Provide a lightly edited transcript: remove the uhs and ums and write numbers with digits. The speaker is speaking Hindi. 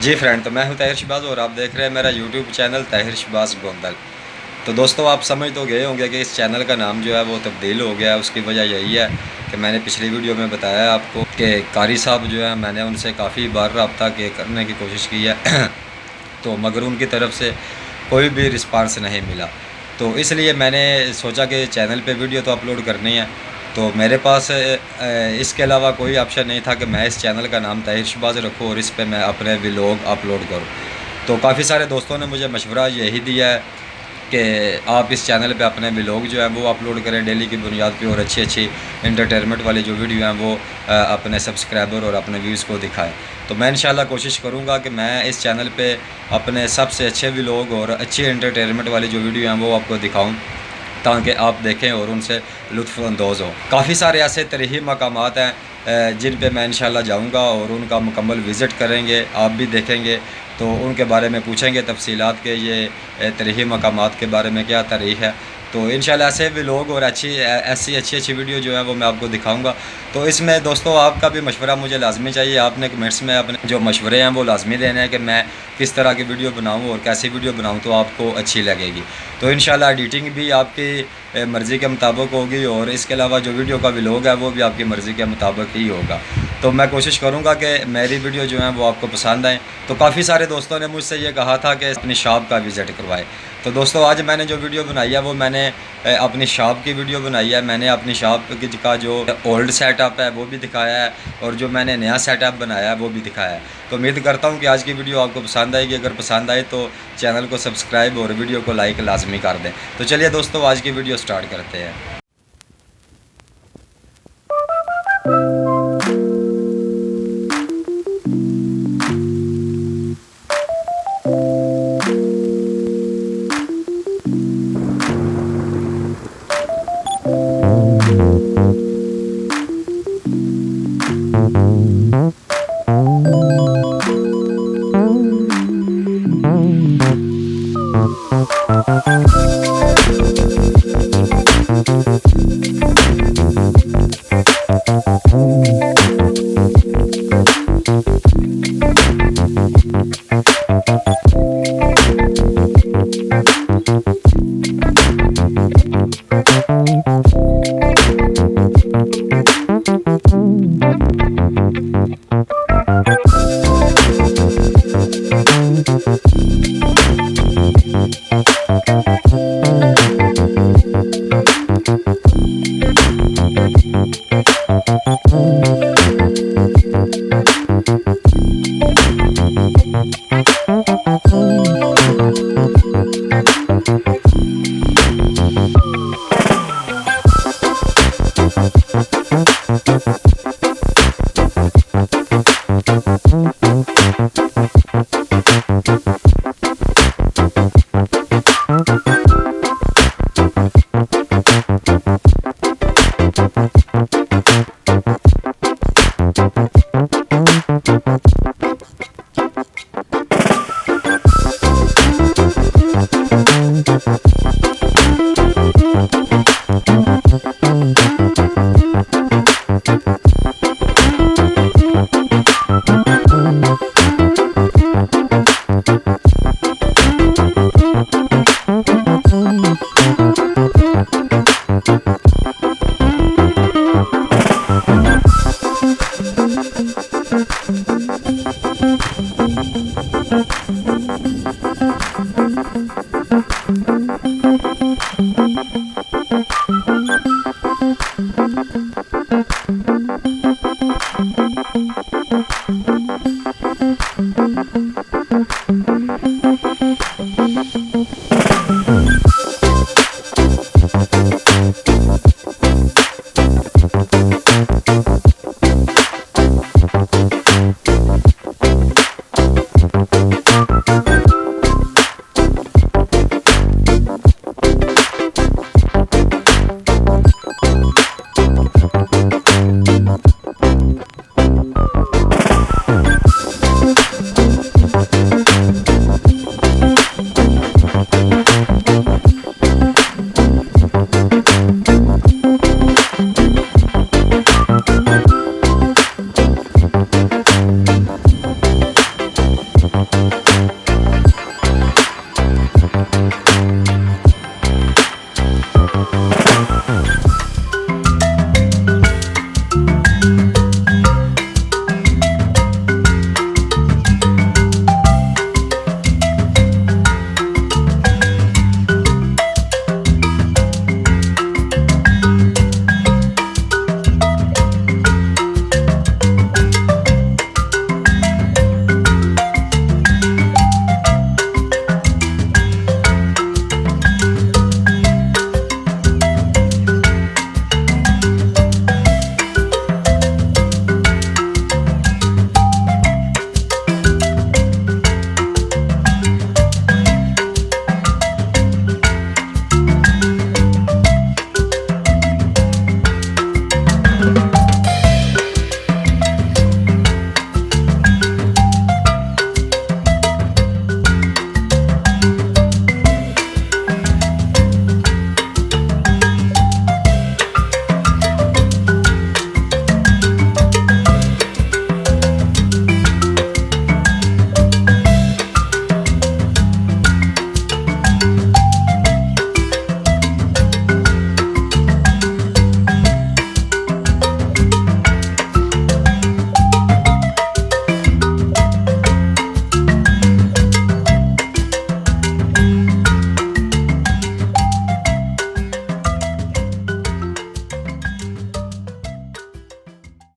जी फ्रेंड, तो मैं हूं ताहिर शहबाज और आप देख रहे हैं मेरा यूट्यूब चैनल ताहिर शहबाज गोंदल। तो दोस्तों, आप समझ तो गए होंगे कि इस चैनल का नाम जो है वो तब्दील हो गया है। उसकी वजह यही है कि मैंने पिछली वीडियो में बताया आपको कि कारी साहब जो है, मैंने उनसे काफ़ी बार रब्ता करने की कोशिश की है तो मगर उनकी तरफ से कोई भी रिस्पांस नहीं मिला। तो इसलिए मैंने सोचा कि चैनल पे वीडियो तो अपलोड करनी है। तो मेरे पास इसके अलावा कोई ऑप्शन नहीं था कि मैं इस चैनल का नाम ताहिर शहबाज रखूँ और इस पे मैं अपने व्लॉग अपलोड करूँ। तो काफ़ी सारे दोस्तों ने मुझे मशवरा यही दिया है कि आप इस चैनल पे अपने व्लॉग जो है वो अपलोड करें डेली की बुनियाद पे, और अच्छी अच्छी इंटरटेनमेंट वाली जो वीडियो हैं वो अपने सब्सक्राइबर और अपने व्यूज़ को दिखाएं। तो मैं इंशाल्लाह कोशिश करूँगा कि मैं इस चैनल पे अपने सबसे अच्छे व्लॉग और अच्छी इंटरटेनमेंट वाली जो वीडियो हैं वो आपको दिखाऊँ, ताकि आप देखें और उनसे लुत्फ़अंदोज़ हो। काफ़ी सारे ऐसे तरीही मकामात हैं जिन पे मैं इंशाल्लाह जाऊंगा और उनका मुकम्मल विज़िट करेंगे, आप भी देखेंगे तो उनके बारे में पूछेंगे तफसीलात के ये तरीही मकामात के बारे में क्या तारीख़ है। तो इंशाल्लाह ऐसे व्लॉग और ऐसी अच्छी वीडियो जो है वो मैं आपको दिखाऊंगा। तो इसमें दोस्तों आपका भी मशवरा मुझे लाजमी चाहिए। आपने कमेंट्स में अपने जो मशवरे हैं वो लाजमी देने हैं कि मैं किस तरह की वीडियो बनाऊं और कैसी वीडियो बनाऊं तो आपको अच्छी लगेगी। तो इंशाल्लाह एडिटिंग भी आपकी मर्ज़ी के मुताबिक होगी और इसके अलावा जो वीडियो का व्लॉग है वो भी आपकी मर्ज़ी के मुताबिक ही होगा। तो मैं कोशिश करूँगा कि मेरी वीडियो जो है वो आपको पसंद आए। तो काफ़ी सारे दोस्तों ने मुझसे ये कहा था कि अपनी शॉप का विज़िट करवाए। तो दोस्तों, आज मैंने जो वीडियो बनाई है वो मैंने अपनी शॉप की वीडियो बनाई है। मैंने अपनी शॉप का जो ओल्ड सेटअप है वो भी दिखाया है और जो मैंने नया सेटअप बनाया है वो भी दिखाया है। तो उम्मीद करता हूँ कि आज की वीडियो आपको पसंद आएगी। अगर पसंद आए तो चैनल को सब्सक्राइब और वीडियो को लाइक लाजमी कर दें। तो चलिए दोस्तों, आज की वीडियो स्टार्ट करते हैं।